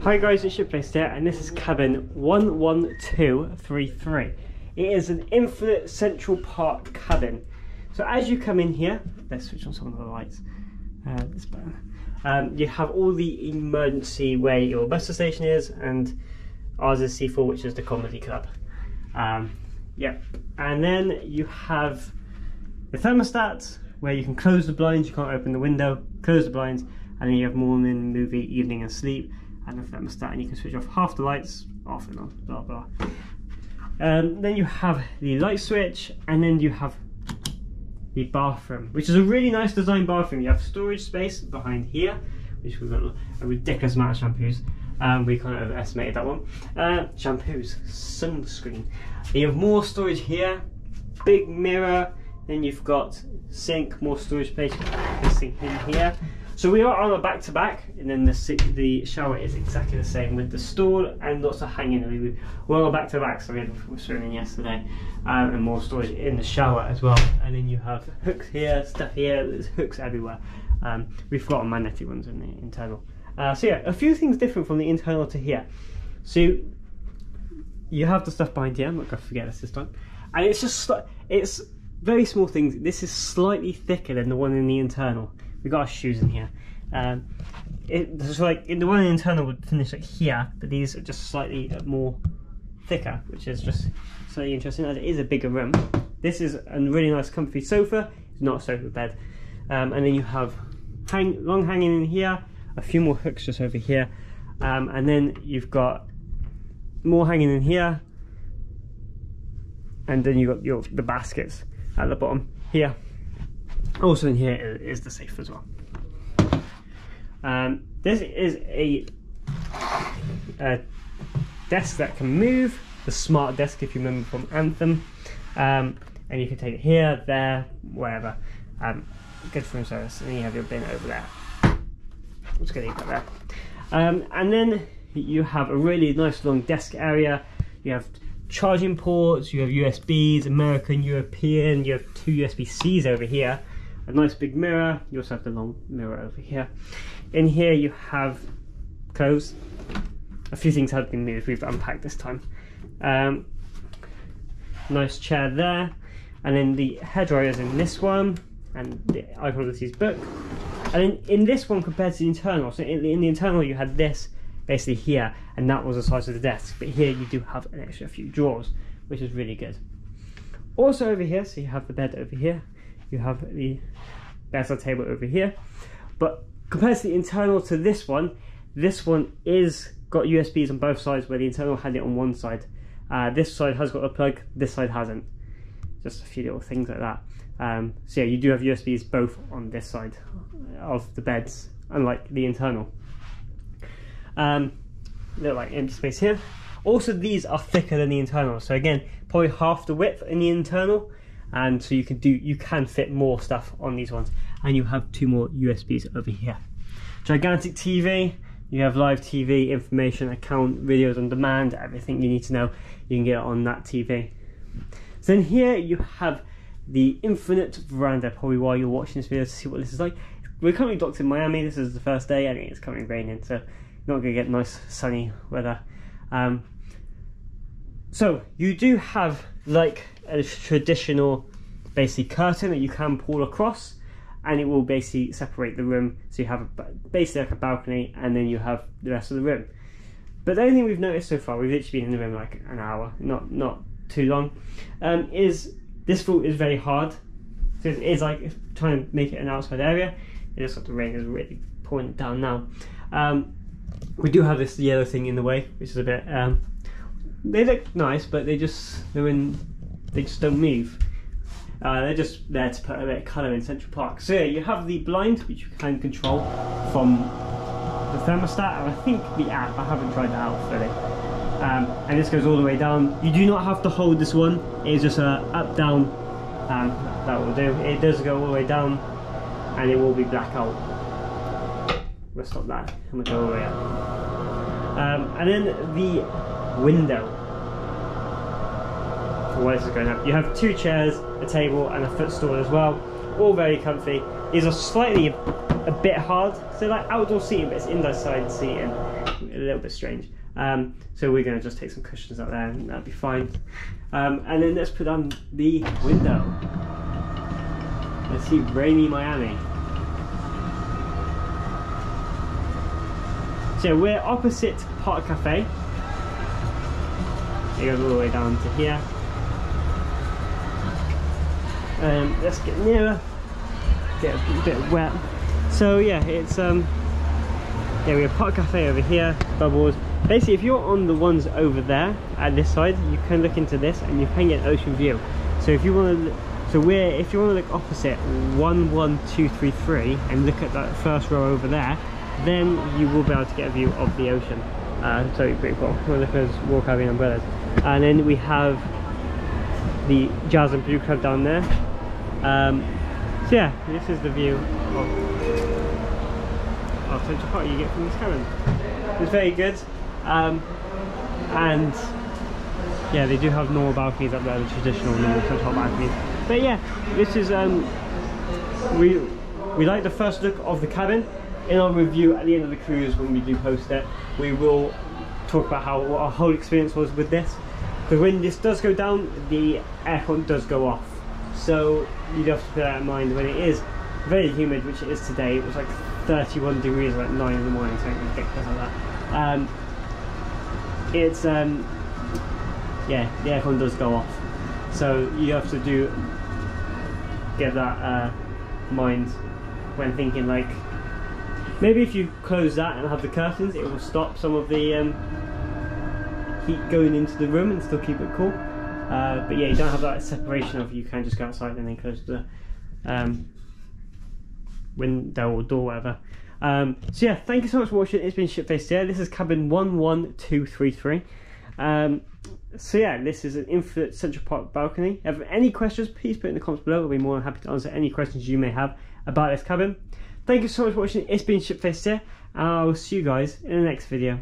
Hi guys, it's Shipplace here, and this is cabin 11233. It is an infinite Central Park cabin. So as you come in here, let's switch on some of the lights. This button. You have all the emergency where your bus station is, and ours is C4, which is the comedy club. Yeah, and then you have the thermostat where you can close the blinds. You can't open the window. Close the blinds, and then you have morning, movie, evening, and sleep. And the thermostat, and you can switch off half the lights, off and on, blah blah. Then you have the light switch, and then you have the bathroom, which is a really nice design bathroom. You have storage space behind here, which we've got a ridiculous amount of shampoos. We kind of estimated that one. Shampoos, sunscreen. You have more storage here, big mirror. Then you've got sink, more storage space. This thing in here. So we are on a back-to-back, and then the shower is exactly the same with the stall and lots of hanging. We're on a back-to-back, so we were swimming yesterday, and more storage in the shower as well. And then you have hooks here, stuff here. There's hooks everywhere. We've got magnetic ones in the internal. So yeah, a few things different from the internal to here. So you have the stuff behind here. I'm not going to forget this time. And it's just it's very small things. This is slightly thicker than the one in the internal. We've got our shoes in here. It's like the one in the internal would finish like here, but these are just slightly more thicker, which is just slightly interesting. As it is a bigger room. This is a really nice, comfy sofa. It's not a sofa bed. And then you have long hanging in here, a few more hooks just over here, and then you've got more hanging in here, and then you've got the baskets at the bottom here. Also in here is the safe as well. This is a desk that can move, the smart desk if you remember from Anthem, and you can take it here, there, wherever. Good for room service, and then you have your bin over there. I'm just going to leave that there. And then you have a really nice long desk area. You have charging ports, you have USBs, American, European, you have two USB-Cs over here. A nice big mirror. You also have the long mirror over here. In here you have clothes. A few things have been moved. We've unpacked this time. Nice chair there, and then the hairdryer is in this one, and the Iconicity's book. And then in this one compared to the internal, so in the internal you had this basically here, and that was the size of the desk. But here you do have an extra few drawers, which is really good. Also over here, so you have the bed over here. You have the bedside table over here, but compared to the internal to this one is got USBs on both sides, where the internal had it on one side. This side has got a plug, this side hasn't. Just a few little things like that. So yeah, you do have USBs both on this side of the beds, unlike the internal. Little like empty space here. Also, these are thicker than the internal, so again, probably half the width in the internal. And so you can fit more stuff on these ones, and you have two more USBs over here. Gigantic TV. You have live TV, information, account, videos on demand, everything you need to know. You can get it on that TV. So then here you have the infinite veranda. Probably while you're watching this video to see what this is like. We're currently docked in Miami. This is the first day. I think it's currently raining, so you're not going to get nice sunny weather. So you do have like a traditional basically curtain that you can pull across, and it will basically separate the room, so you have basically like a balcony, and then you have the rest of the room. But the only thing we've noticed so far, we've literally been in the room like an hour, not too long, is this floor is very hard. So it's like trying to make it an outside area. It just got the rain is really pouring it down now. We do have this yellow thing in the way, which is a bit they look nice, but they just don't move. They're just there to put a bit of colour in Central Park. So yeah, you have the blind, which you can control from the thermostat, and I think the app. I haven't tried that out fully. And this goes all the way down. You do not have to hold this one. It's just a up down. That will do. It does go all the way down, and it will be blackout. We'll stop that. I'm gonna go all the way up. And then the window. Why this is going up. You have two chairs, a table, and a footstool as well. All very comfy. These are slightly a bit hard. So like outdoor seating, but it's inside seating, a little bit strange. So we're going to just take some cushions out there and that'll be fine. And then let's put on the window. Let's see rainy Miami. So we're opposite Park Cafe. It goes all the way down to here. Let's get nearer. Get a bit wet. So yeah, it's yeah, we have Park Cafe over here, bubbles. Basically, if you're on the ones over there at this side, you can look into this and you can get an ocean view. So if you want to, if you want to look opposite 11233 and look at that first row over there, then you will be able to get a view of the ocean. So it's pretty cool. Look at those wall carving umbrellas. And then we have the Jazz and Blue Club down there. So yeah, this is the view of Central Park you get from this cabin. It's very good. And yeah, they do have normal balconies up there, the traditional normal Central Park balconies. But yeah, this is we like the first look of the cabin. In our review at the end of the cruise, when we do post it, we will talk about what our whole experience was with this. Because when this does go down, the aircon does go off. So you have to put that in mind when it is very humid, which it is today. It was like 31 degrees at 9 in the morning, something ridiculous like that. It's yeah, the aircon does go off. So you have to get that mind when thinking, like, maybe if you close that and have the curtains, it will stop some of the heat going into the room and still keep it cool. But yeah, you don't have that separation of, you can just go outside and then close the window or door, whatever. So yeah, thank you so much for watching. It's been Shipface here. This is cabin 11233. So yeah, this is an infinite Central Park balcony. If you have any questions, please put it in the comments below. I'll be more than happy to answer any questions you may have about this cabin. Thank you so much for watching. It's been Shipface here, and I'll see you guys in the next video.